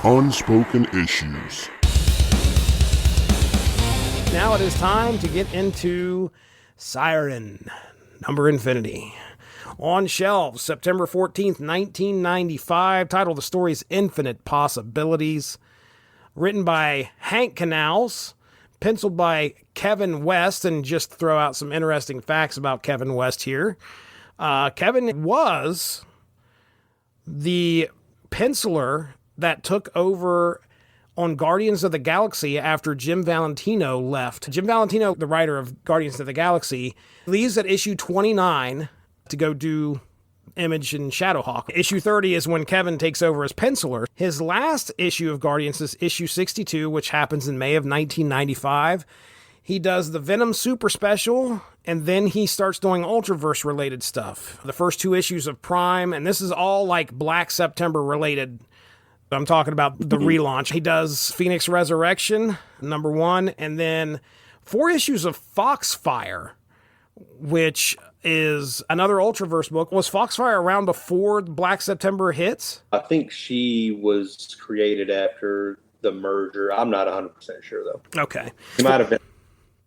Unspoken Issues. Now it is time to get into Siren, number infinity. On shelves, September 14th, 1995. Title of the story is Infinite Possibilities. Written by Hank Canals. Penciled by Kevin West. And just throw out some interesting facts about Kevin West here. Kevin was the penciler that took over on Guardians of the Galaxy after Jim Valentino left. Jim Valentino, the writer of Guardians of the Galaxy, leaves at issue 29 to go do Image and Shadowhawk. Issue 30 is when Kevin takes over as penciler. His last issue of Guardians is issue 62, which happens in May of 1995. He does the Venom Super Special, and then he starts doing Ultraverse related stuff. The first two issues of Prime, and this is all like Black September related. I'm talking about the relaunch. He does Phoenix Resurrection, number 1, and then 4 issues of Foxfire, which is another Ultraverse book. Was Foxfire around before Black September hits? I think she was created after the merger. I'm not 100% sure, though. Okay. She might have been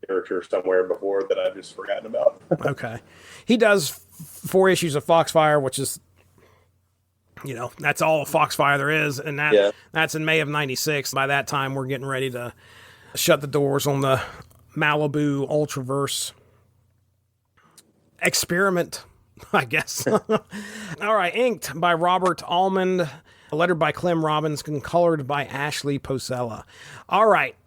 a character somewhere before that I've just forgotten about. Okay. He does 4 issues of Foxfire, which is, you know, that's all Foxfire there is, and that's in May of 96. By that time, we're getting ready to shut the doors on the Malibu Ultraverse experiment, I guess. All right, inked by Robert Almond, lettered by Clem Robbins, and colored by Ashley Posella. All right,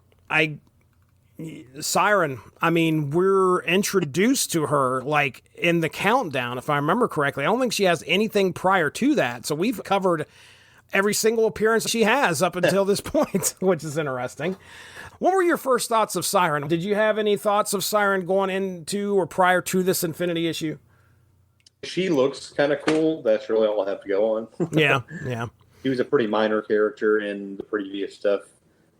Siren, I mean, we're introduced to her, like, in the countdown, if I remember correctly. I don't think she has anything prior to that, so we've covered every single appearance she has up until this point, which is interesting. What were your first thoughts of Siren? Did you have any thoughts of Siren going into or prior to this Infinity issue? She looks kind of cool. That's really all I have to go on. Yeah. She was a pretty minor character in the previous stuff.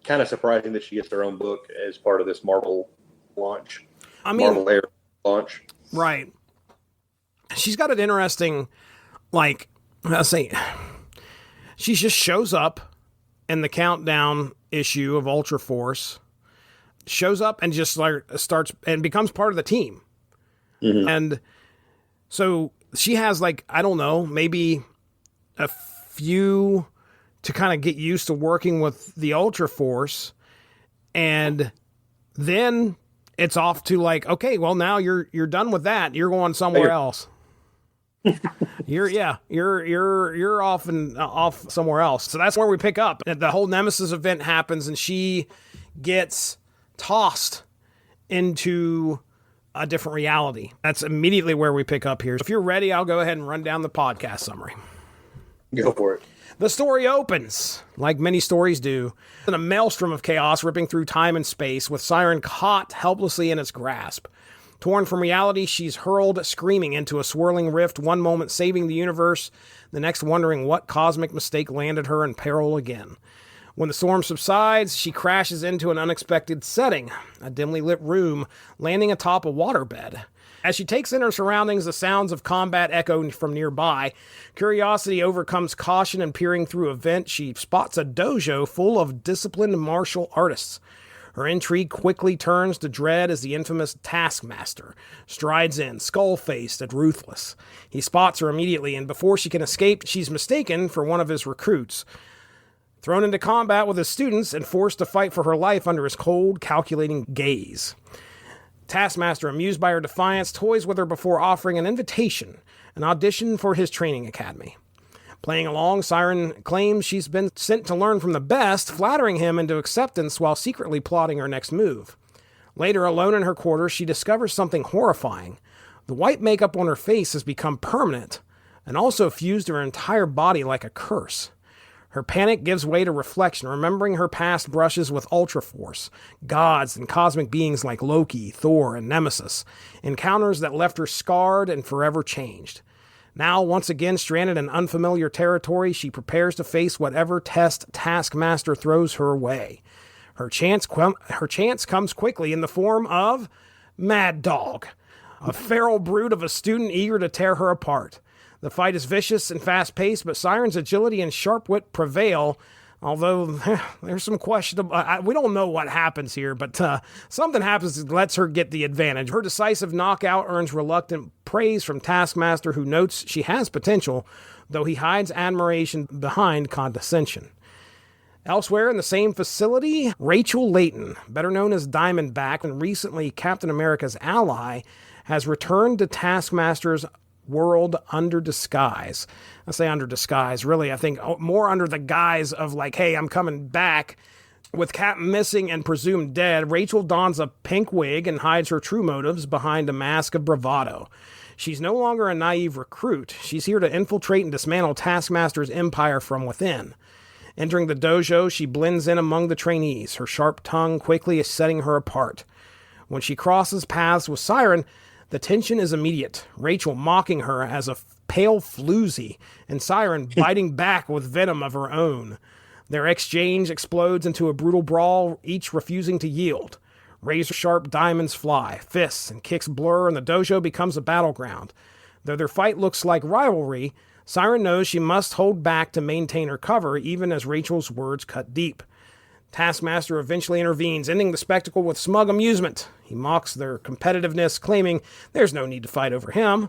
Kind of surprising that she gets her own book as part of this Marvel launch. I mean, Marvel Air launch. Right. She's got an interesting, like, she just shows up in the countdown issue of Ultra Force, shows up and just like starts and becomes part of the team. Mm-hmm. And so she has, like, I don't know, maybe a few to kind of get used to working with the Ultra Force. And then it's off to, like, okay, well, now you're done with that. You're going somewhere else. You're off somewhere else. So that's where we pick up. The whole Nemesis event happens and she gets tossed into a different reality. That's immediately where we pick up here. If you're ready, I'll go ahead and run down the podcast summary. Go for it. The story opens, like many stories do, in a maelstrom of chaos ripping through time and space, with Siren caught helplessly in its grasp. Torn from reality, she's hurled screaming into a swirling rift, one moment saving the universe, the next wondering what cosmic mistake landed her in peril again. When the storm subsides, she crashes into an unexpected setting, a dimly lit room, landing atop a waterbed. As she takes in her surroundings, the sounds of combat echo from nearby. Curiosity overcomes caution, and peering through a vent, she spots a dojo full of disciplined martial artists. Her intrigue quickly turns to dread as the infamous Taskmaster strides in, skull-faced and ruthless. He spots her immediately, and before she can escape, she's mistaken for one of his recruits. Thrown into combat with his students and forced to fight for her life under his cold, calculating gaze. Taskmaster, amused by her defiance, toys with her before offering an invitation, an audition for his training academy. Playing along, Siren claims she's been sent to learn from the best, flattering him into acceptance while secretly plotting her next move. Later, alone in her quarters, she discovers something horrifying. The white makeup on her face has become permanent, and also fused her entire body like a curse. Her panic gives way to reflection, remembering her past brushes with Ultraforce, gods and cosmic beings like Loki, Thor, and Nemesis, encounters that left her scarred and forever changed. Now, once again stranded in unfamiliar territory, she prepares to face whatever test Taskmaster throws her way. Her chance comes quickly in the form of Mad Dog, a feral brute of a student eager to tear her apart. The fight is vicious and fast-paced, but Siren's agility and sharp wit prevail, Although there's some questionable, we don't know what happens here, but something happens that lets her get the advantage. Her decisive knockout earns reluctant praise from Taskmaster, who notes she has potential, though he hides admiration behind condescension. Elsewhere in the same facility, Rachel Layton, better known as Diamondback and recently Captain America's ally, has returned to Taskmaster's world under disguise. I say under disguise, really, I think more under the guise of like, hey, I'm coming back. With Cap missing and presumed dead, Rachel dons a pink wig and hides her true motives behind a mask of bravado. She's no longer a naive recruit. She's here to infiltrate and dismantle Taskmaster's empire from within. Entering the dojo, she blends in among the trainees, her sharp tongue quickly setting her apart. When she crosses paths with Siren, the tension is immediate, Rachel mocking her as a pale floozy, and Siren biting back with venom of her own. Their exchange explodes into a brutal brawl, each refusing to yield. Razor-sharp diamonds fly, fists and kicks blur, and the dojo becomes a battleground. Though their fight looks like rivalry, Siren knows she must hold back to maintain her cover, even as Rachel's words cut deep. Taskmaster eventually intervenes, ending the spectacle with smug amusement. He mocks their competitiveness, claiming there's no need to fight over him.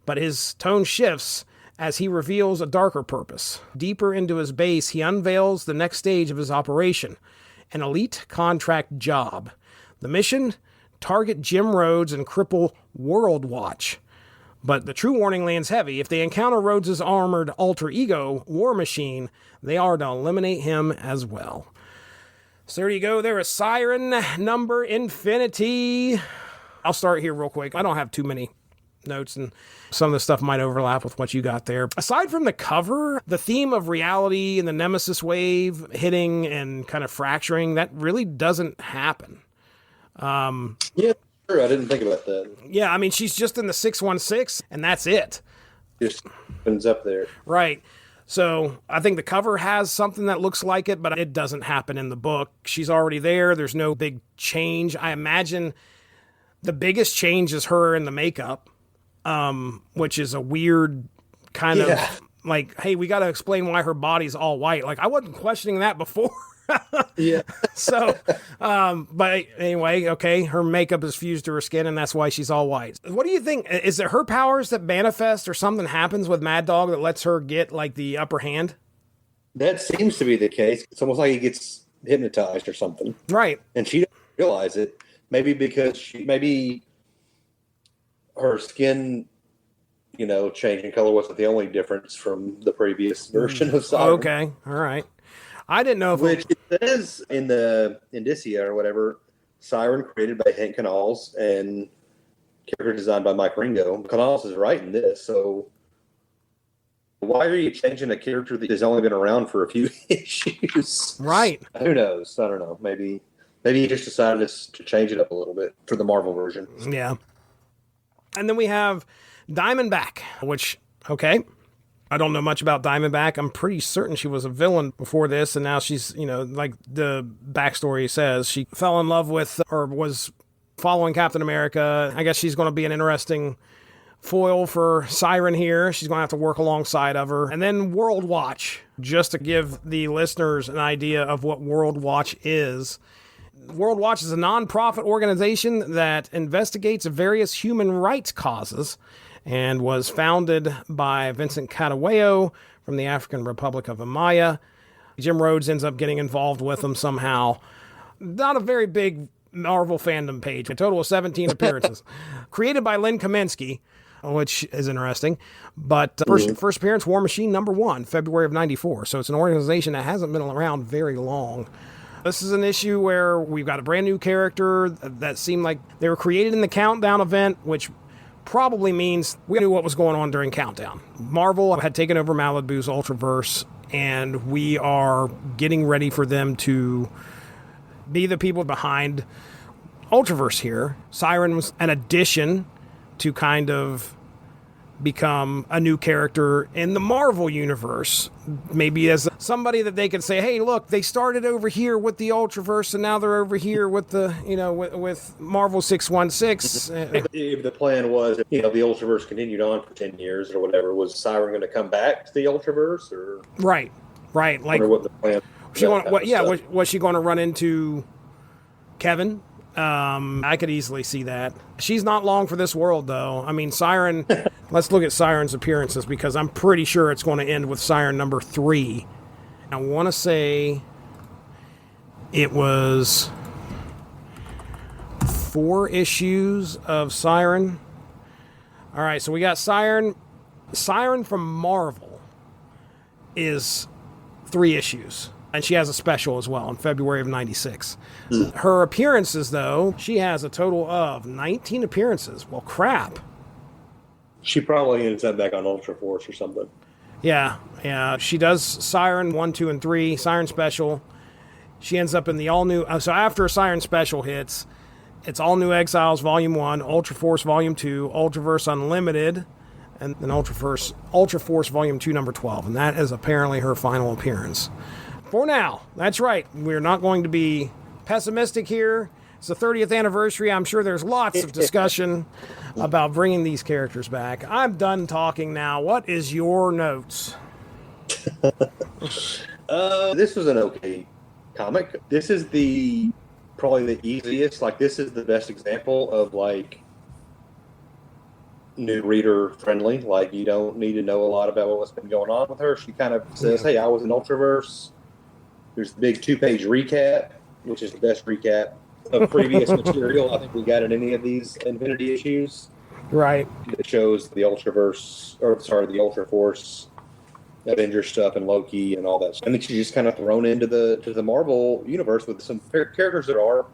But his tone shifts as he reveals a darker purpose. Deeper into his base, he unveils the next stage of his operation, an elite contract job. The mission? Target Jim Rhodes and cripple World Watch. But the true warning lands heavy. If they encounter Rhodes' armored alter ego, War Machine, they are to eliminate him as well. So there you go. There is Siren number Infinity. I'll start here real quick. I don't have too many notes, and some of the stuff might overlap with what you got there. Aside from the cover, the theme of reality and the Nemesis wave hitting and kind of fracturing, that really doesn't happen. Yeah. Sure, I didn't think about that. Yeah, I mean, she's just in the 616, and that's it. Just opens up there. Right. So I think the cover has something that looks like it, but it doesn't happen in the book. She's already there. There's no big change. I imagine the biggest change is her in the makeup, which is a weird kind of like, hey, we got to explain why her body's all white. Like, I wasn't questioning that before. Yeah. So, but anyway, okay, her makeup is fused to her skin, and that's why she's all white. What do you think? Is it her powers that manifest, or something happens with Mad Dog that lets her get like the upper hand? That seems to be the case. It's almost like he gets hypnotized or something, right? And she doesn't realize it. Maybe because maybe her skin, changing color wasn't the only difference from the previous version of Siren. Okay, all right. I didn't know if it says in the Indicia or whatever, Siren created by Hank Canals and character designed by Mike Ringo. Canals is writing this, so why are you changing a character that has only been around for a few issues? Right. Who knows? I don't know. Maybe he just decided to change it up a little bit for the Marvel version. Yeah. And then we have Diamondback, which, okay, I don't know much about Diamondback. I'm pretty certain she was a villain before this, and now she's, like the backstory says, she fell in love with, or was following Captain America. I guess she's going to be an interesting foil for Siren here. She's going to have to work alongside of her. And then World Watch, just to give the listeners an idea of what World Watch is. World Watch is a non-profit organization that investigates various human rights causes, and was founded by Vincent Catawayo from the African Republic of Amaya. Jim Rhodes ends up getting involved with them somehow. Not a very big Marvel fandom page. A total of 17 appearances. Created by Len Kaminsky, which is interesting. But first appearance, War Machine #1, February of 94. So it's an organization that hasn't been around very long. This is an issue where we've got a brand new character that seemed like they were created in the Countdown event, which probably means we knew what was going on during Countdown. Marvel had taken over Malibu's Ultraverse, and we are getting ready for them to be the people behind Ultraverse here. Siren was an addition to kind of become a new character in the Marvel universe. Maybe as somebody that they could say, hey, look, they started over here with the Ultraverse, and now they're over here with the, with Marvel 616. If the plan was, the Ultraverse continued on for 10 years or whatever, was Siren going to come back to the Ultraverse? Or Right. Like, what the plan? She was she going to run into Kevin? I could easily see that. She's not long for this world, though. I mean, Siren, let's look at Siren's appearances, because I'm pretty sure it's going to end with Siren number 3. I want to say it was 4 issues of Siren. All right, so we got Siren. Siren from Marvel is 3 issues. And she has a special as well in February of 96. Her appearances, though, she has a total of 19 appearances. Well, crap. She probably ends up back on Ultraverse or something. Yeah. She does Siren 1, 2, and 3, Siren Special. She ends up in the all-new... So after Siren Special hits, it's All New Exiles Volume 1, Ultraforce Volume 2, Ultraverse Unlimited, and then Ultraforce Volume 2, number 12. And that is apparently her final appearance. For now, that's right. We're not going to be pessimistic here. It's the 30th anniversary. I'm sure there's lots of discussion about bringing these characters back. I'm done talking now. What is your notes? This was an okay comic. This is probably the easiest. Like, this is the best example of, like, new reader friendly. Like, you don't need to know a lot about what's been going on with her. She kind of says, hey, I was in Ultraverse. There's the big 2-page recap, which is the best recap of previous material I think we got in any of these Infinity issues. Right. It shows the Ultraforce, Avengers stuff, and Loki and all that stuff. And then she's just kind of thrown into the Marvel universe with some characters that are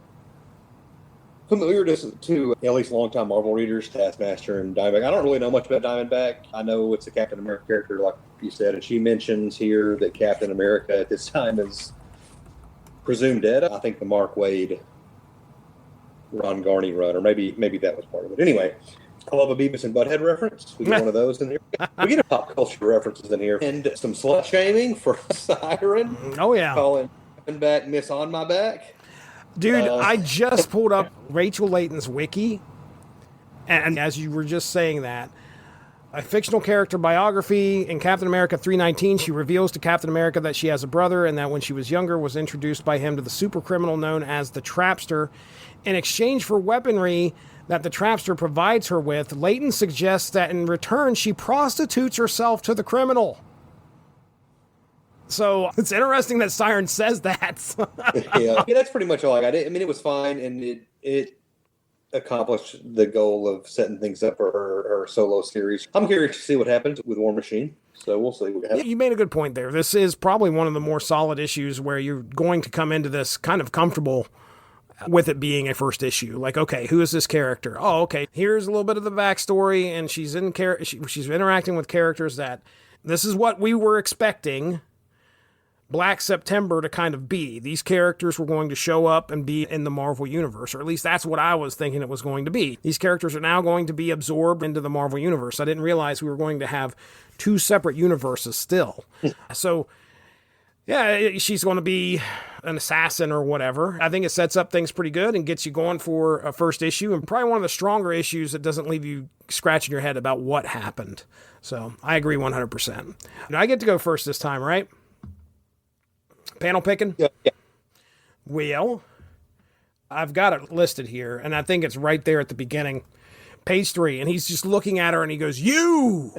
familiar to at least longtime Marvel readers, Taskmaster and Diamondback. I don't really know much about Diamondback. I know it's a Captain America character, like you said, and she mentions here that Captain America at this time is presumed dead. I think the Mark Waid, Ron Garney run, or maybe that was part of it. Anyway, I love a Beavis and Butthead reference. We get one of those in here. We get a pop culture references in here. And some slut shaming for Siren. Oh, yeah. Calling Diamondback Miss On My Back. Dude, I just pulled up Rachel Layton's wiki, and as you were just saying that, a fictional character biography in Captain America 319, she reveals to Captain America that she has a brother and that when she was younger was introduced by him to the super criminal known as the Trapster. In exchange for weaponry that the Trapster provides her with, Layton suggests that in return she prostitutes herself to the criminal. So it's interesting that Siren says that. Yeah, that's pretty much all I got. I mean, it was fine, and it accomplished the goal of setting things up for her solo series. I'm curious to see what happens with War Machine, so we'll see what happens. You made a good point there. This is probably one of the more solid issues where you're going to come into this kind of comfortable with it being a first issue. Like, okay, who is this character? Oh, okay, here's a little bit of the backstory, and she's interacting with characters that this is what we were expecting Black September to kind of be. These characters were going to show up and be in the Marvel Universe, or at least that's what I was thinking it was going to be. These characters are now going to be absorbed into the Marvel Universe. I didn't realize we were going to have 2 separate universes still. So, yeah, she's going to be an assassin or whatever. I think it sets up things pretty good and gets you going for a first issue, and probably one of the stronger issues that doesn't leave you scratching your head about what happened. So, I agree 100%. I get to go first this time, right? Panel picking? Yeah. Well, I've got it listed here, and I think it's right there at the beginning. Page 3, and he's just looking at her, and he goes, "You!"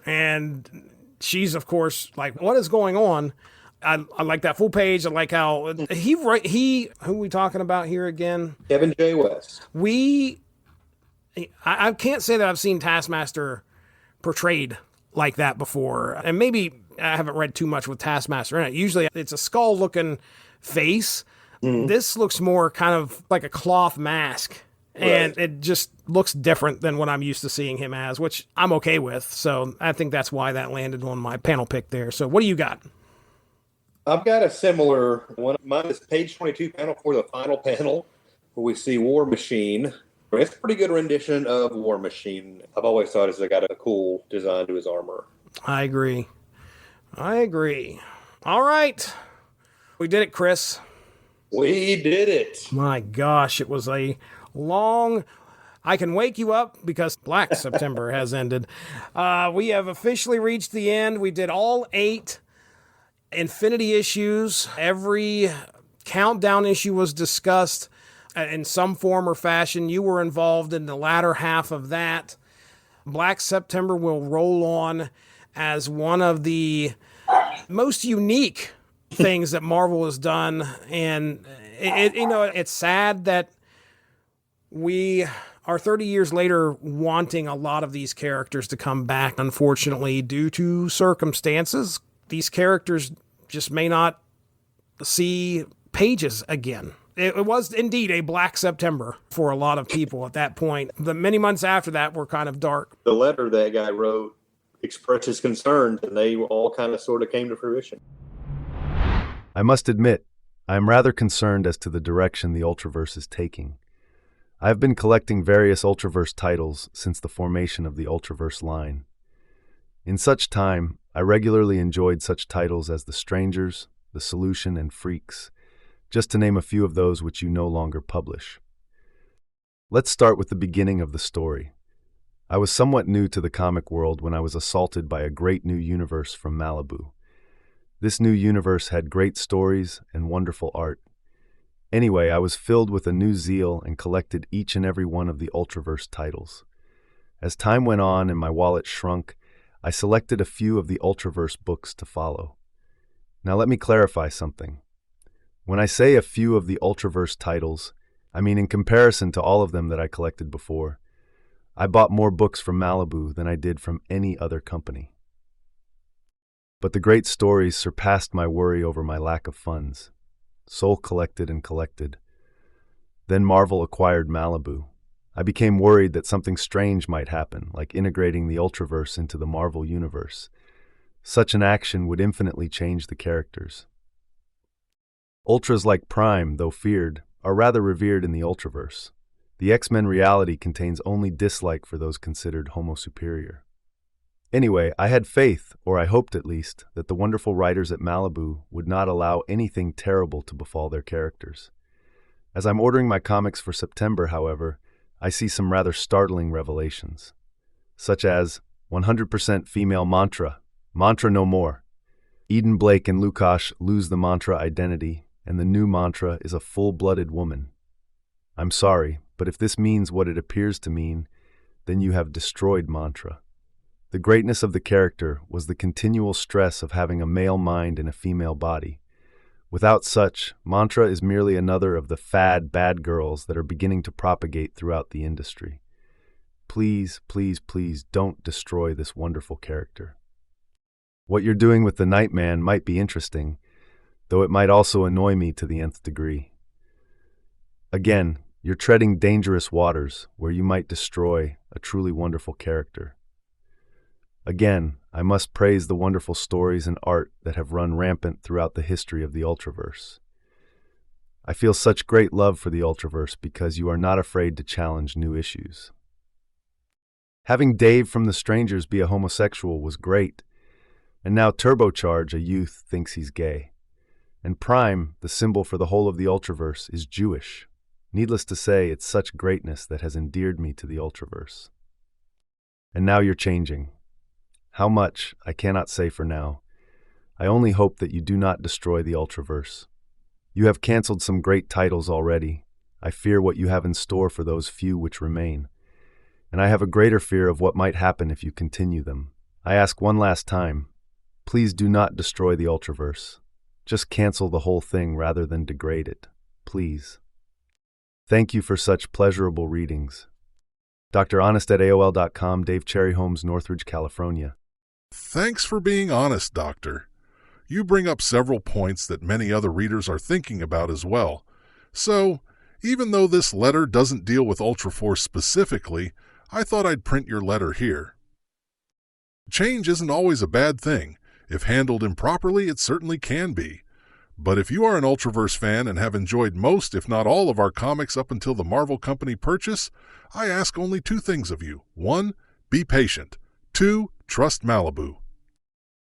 And she's, of course, like, what is going on? I like that full page. I like how who are we talking about here again? Kevin J. West. I can't say that I've seen Taskmaster portrayed like that before, and maybe I haven't read too much with Taskmaster in it. Usually it's a skull-looking face. Mm-hmm. This looks more kind of like a cloth mask, and it just looks different than what I'm used to seeing him as, which I'm okay with. So I think that's why that landed on my panel pick there. So what do you got? I've got a similar one. Mine is page 22, panel 4, the final panel, where we see War Machine. It's a pretty good rendition of War Machine. I've always thought it's got a cool design to his armor. I agree. All right. We did it, Chris. We did it. My gosh, it was a long... I can wake you up because Black September has ended. We have officially reached the end. We did all 8. Infinity issues. Every countdown issue was discussed in some form or fashion. You were involved in the latter half of that. Black September will roll on as one of the most unique things that Marvel has done. And it's sad that we are 30 years later wanting a lot of these characters to come back. Unfortunately, due to circumstances, these characters just may not see pages again. It was indeed a Black September for a lot of people at that point. The many months after that were kind of dark. The letter that guy wrote expressed his concerns, and they all kind of sort of came to fruition. I must admit, I am rather concerned as to the direction the Ultraverse is taking. I have been collecting various Ultraverse titles since the formation of the Ultraverse line. In such time, I regularly enjoyed such titles as The Strangers, The Solution, and Freaks, just to name a few of those which you no longer publish. Let's start with the beginning of the story. I was somewhat new to the comic world when I was assaulted by a great new universe from Malibu. This new universe had great stories and wonderful art. Anyway, I was filled with a new zeal and collected each and every one of the Ultraverse titles. As time went on and my wallet shrunk, I selected a few of the Ultraverse books to follow. Now let me clarify something. When I say a few of the Ultraverse titles, I mean in comparison to all of them that I collected before. I bought more books from Malibu than I did from any other company. But the great stories surpassed my worry over my lack of funds. Soul collected and collected. Then Marvel acquired Malibu. I became worried that something strange might happen, like integrating the Ultraverse into the Marvel universe. Such an action would infinitely change the characters. Ultras like Prime, though feared, are rather revered in the Ultraverse. The X-Men reality contains only dislike for those considered homo superior. Anyway, I had faith, or I hoped at least, that the wonderful writers at Malibu would not allow anything terrible to befall their characters. As I'm ordering my comics for September, however, I see some rather startling revelations, such as 100% female mantra no more. Eden Blake and Lukash lose the mantra identity, and the new mantra is a full-blooded woman. I'm sorry, but if this means what it appears to mean, then you have destroyed mantra. The greatness of the character was the continual stress of having a male mind in a female body. Without such, mantra is merely another of the fad bad girls that are beginning to propagate throughout the industry. Please, please, please don't destroy this wonderful character. What you're doing with the Nightman might be interesting, though it might also annoy me to the nth degree. Again, you're treading dangerous waters where you might destroy a truly wonderful character. Again, I must praise the wonderful stories and art that have run rampant throughout the history of the Ultraverse. I feel such great love for the Ultraverse because you are not afraid to challenge new issues. Having Dave from The Strangers be a homosexual was great, and now Turbocharge, a youth, thinks he's gay. And Prime, the symbol for the whole of the Ultraverse, is Jewish. Needless to say, it's such greatness that has endeared me to the Ultraverse. And now you're changing. How much, I cannot say for now. I only hope that you do not destroy the Ultraverse. You have canceled some great titles already. I fear what you have in store for those few which remain. And I have a greater fear of what might happen if you continue them. I ask one last time, please do not destroy the Ultraverse. Just cancel the whole thing rather than degrade it. Please. Thank you for such pleasurable readings. Dr. Honest at AOL.com, Dave Cherryholmes, Northridge, California. Thanks for being honest, Doctor. You bring up several points that many other readers are thinking about as well. So, even though this letter doesn't deal with Ultraforce specifically, I thought I'd print your letter here. Change isn't always a bad thing. If handled improperly, it certainly can be. But if you are an Ultraverse fan and have enjoyed most, if not all, of our comics up until the Marvel Company purchase, I ask only two things of you. 1, be patient. 2, trust Malibu.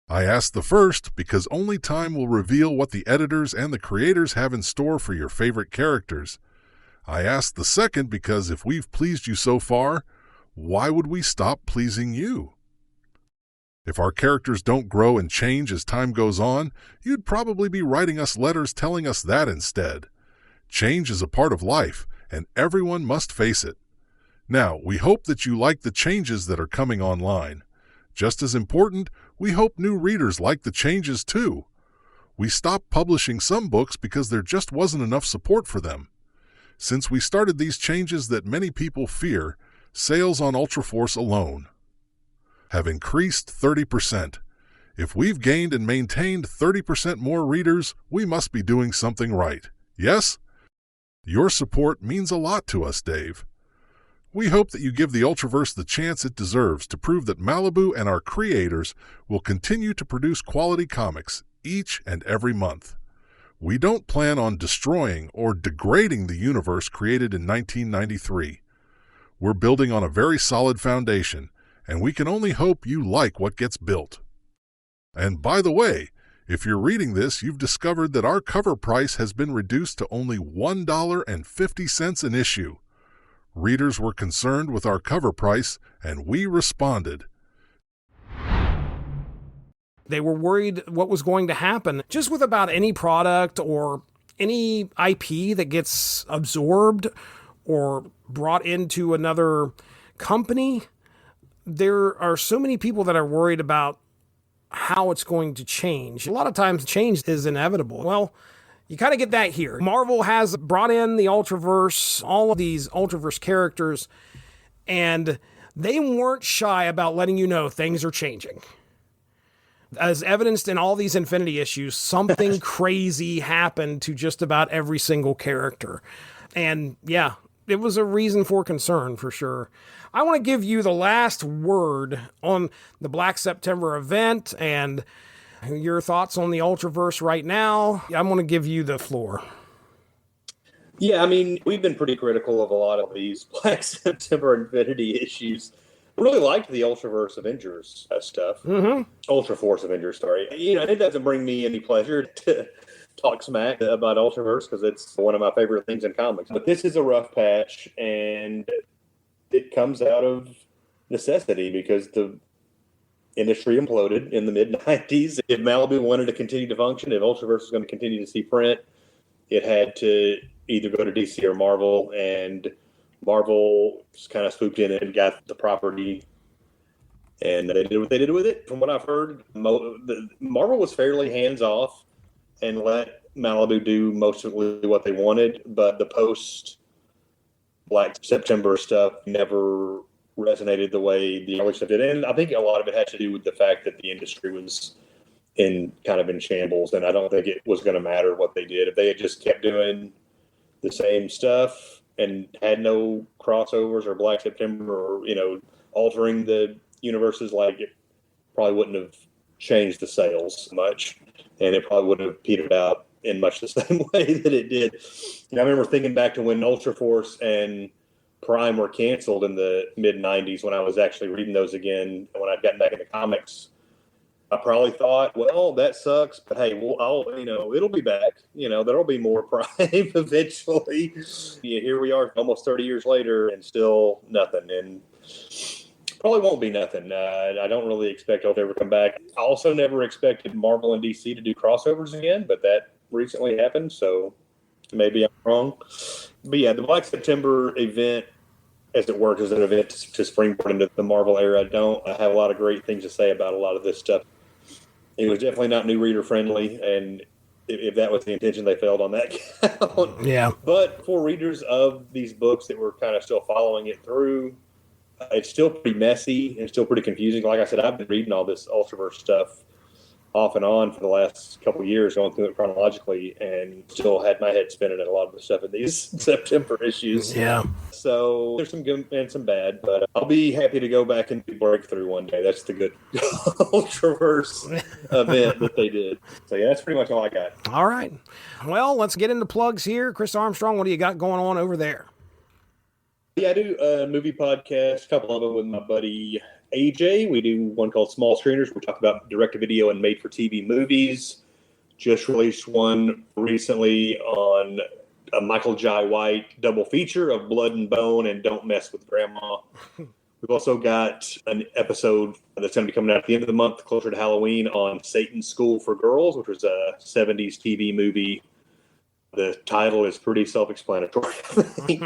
I ask the first because only time will reveal what the editors and the creators have in store for your favorite characters. I ask the second because if we've pleased you so far, why would we stop pleasing you? If our characters don't grow and change as time goes on, you'd probably be writing us letters telling us that instead. Change is a part of life, and everyone must face it. Now, we hope that you like the changes that are coming online. Just as important, we hope new readers like the changes too. We stopped publishing some books because there just wasn't enough support for them. Since we started these changes that many people fear, sales on Ultraforce alone have increased 30%. If we've gained and maintained 30% more readers, we must be doing something right. Yes? Your support means a lot to us, Dave. We hope that you give the Ultraverse the chance it deserves to prove that Malibu and our creators will continue to produce quality comics each and every month. We don't plan on destroying or degrading the universe created in 1993. We're building on a very solid foundation, and we can only hope you like what gets built. And by the way, if you're reading this, you've discovered that our cover price has been reduced to only $1.50 an issue. Readers were concerned with our cover price, and we responded. They were worried what was going to happen just with about any product or any IP that gets absorbed or brought into another company. There are so many people that are worried about how it's going to change. A lot of times change is inevitable. Well, you kind of get that here. Marvel has brought in the Ultraverse, all of these Ultraverse characters, and they weren't shy about letting you know things are changing. As evidenced in all these Infinity issues, something crazy happened to just about every single character. And yeah, it was a reason for concern for sure. I want to give you the last word on the Black September event and your thoughts on the Ultraverse right now. I'm going to give you the floor. Yeah, I mean, we've been pretty critical of a lot of these Black September Infinity issues. I really liked the Ultraverse Avengers stuff. Ultraforce Avengers, sorry. You know, it doesn't bring me any pleasure to talk smack about Ultraverse because it's one of my favorite things in comics. But this is a rough patch, and it comes out of necessity because the industry imploded in the mid-90s. If Malibu wanted to continue to function, if Ultraverse was going to continue to see print, it had to either go to DC or Marvel, and Marvel just kind of swooped in and got the property, and they did what they did with it. From what I've heard, Marvel was fairly hands-off and let Malibu do mostly what they wanted, but the post-Black September stuff never resonated the way the early stuff did. And I think a lot of it had to do with the fact that the industry was in shambles, and I don't think it was going to matter what they did. If they had just kept doing the same stuff and had no crossovers or Black September or, altering the universes, like, it probably wouldn't have changed the sales much, and it probably would have petered out in much the same way that it did. I remember thinking back to when Ultraforce and Prime were canceled in the mid-90s when I was actually reading those again. When I'd gotten back into comics, I probably thought, well, that sucks, but hey, it'll be back. There'll be more Prime eventually. Yeah, here we are almost 30 years later and still nothing. And probably won't be nothing. I don't really expect it'll ever come back. I also never expected Marvel and DC to do crossovers again, but that recently happened, so maybe I'm wrong. But yeah, the Black September event, as it works as an event to springboard into the Marvel era, I have a lot of great things to say about a lot of this stuff. It was definitely not new reader friendly, and if that was the intention, they failed on that count. Yeah. But for readers of these books that were kind of still following it through, it's still pretty messy and still pretty confusing. Like I said, I've been reading all this Ultraverse stuff off and on for the last couple of years, going through it chronologically, and still had my head spinning at a lot of the stuff in these September issues. Yeah. So there's some good and some bad, but I'll be happy to go back and do Breakthrough one day. That's the good Ultraverse event that they did. So yeah, that's pretty much all I got. All right. Well, let's get into plugs here. Chris Armstrong, what do you got going on over there? Yeah, I do a movie podcast, a couple of them with my buddy AJ. We do one called Small Screeners. We talk about direct-to-video and made-for-TV movies. Just released one recently on a Michael Jai White double feature of Blood and Bone and Don't Mess with Grandma, We've also got an episode that's going to be coming out at the end of the month, closer to Halloween, on Satan's School for Girls, which was a 70s TV movie. The title is pretty self-explanatory, I think.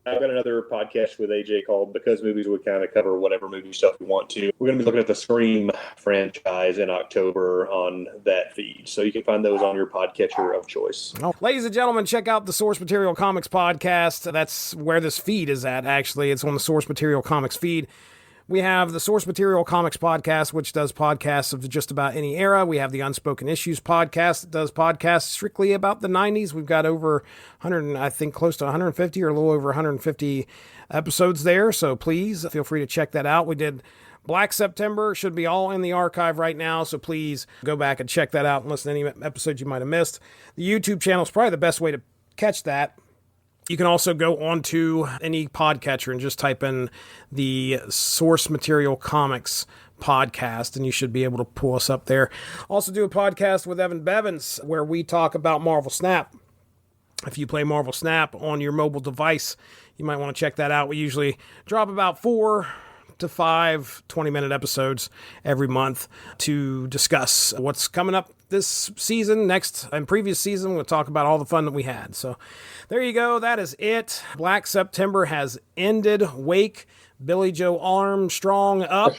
I've got another podcast with AJ called Because Movies. We kind of cover whatever movie stuff we want to. We're going to be looking at the Scream franchise in October on that feed. So you can find those on your podcatcher of choice. Oh, ladies and gentlemen, check out the Source Material Comics podcast. That's where this feed is at, actually. It's on the Source Material Comics feed. We have the Source Material Comics podcast, which does podcasts of just about any era. We have the Unspoken Issues podcast that does podcasts strictly about the 90s. We've got over 100, I think close to 150 or a little over 150 episodes there. So please feel free to check that out. We did Black September, should be all in the archive right now. So please go back and check that out and listen to any episodes you might have missed. The YouTube channel is probably the best way to catch that. You can also go onto any podcatcher and just type in the Source Material Comics podcast, and you should be able to pull us up there. Also do a podcast with Evan Bevins where we talk about Marvel Snap. If you play Marvel Snap on your mobile device, you might want to check that out. We usually drop about 4 to 5 20-minute episodes every month to discuss what's coming up this season, next and previous season. We'll talk about all the fun that we had. So there you go. That is it. Black September has ended. Wake Billy Joe Armstrong up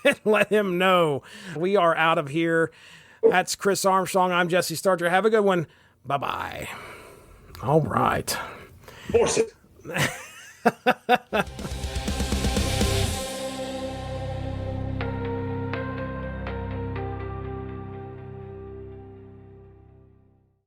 and let him know we are out of here. That's Chris Armstrong. I'm Jesse Starcher. Have a good one. Bye-bye. All right. Force it.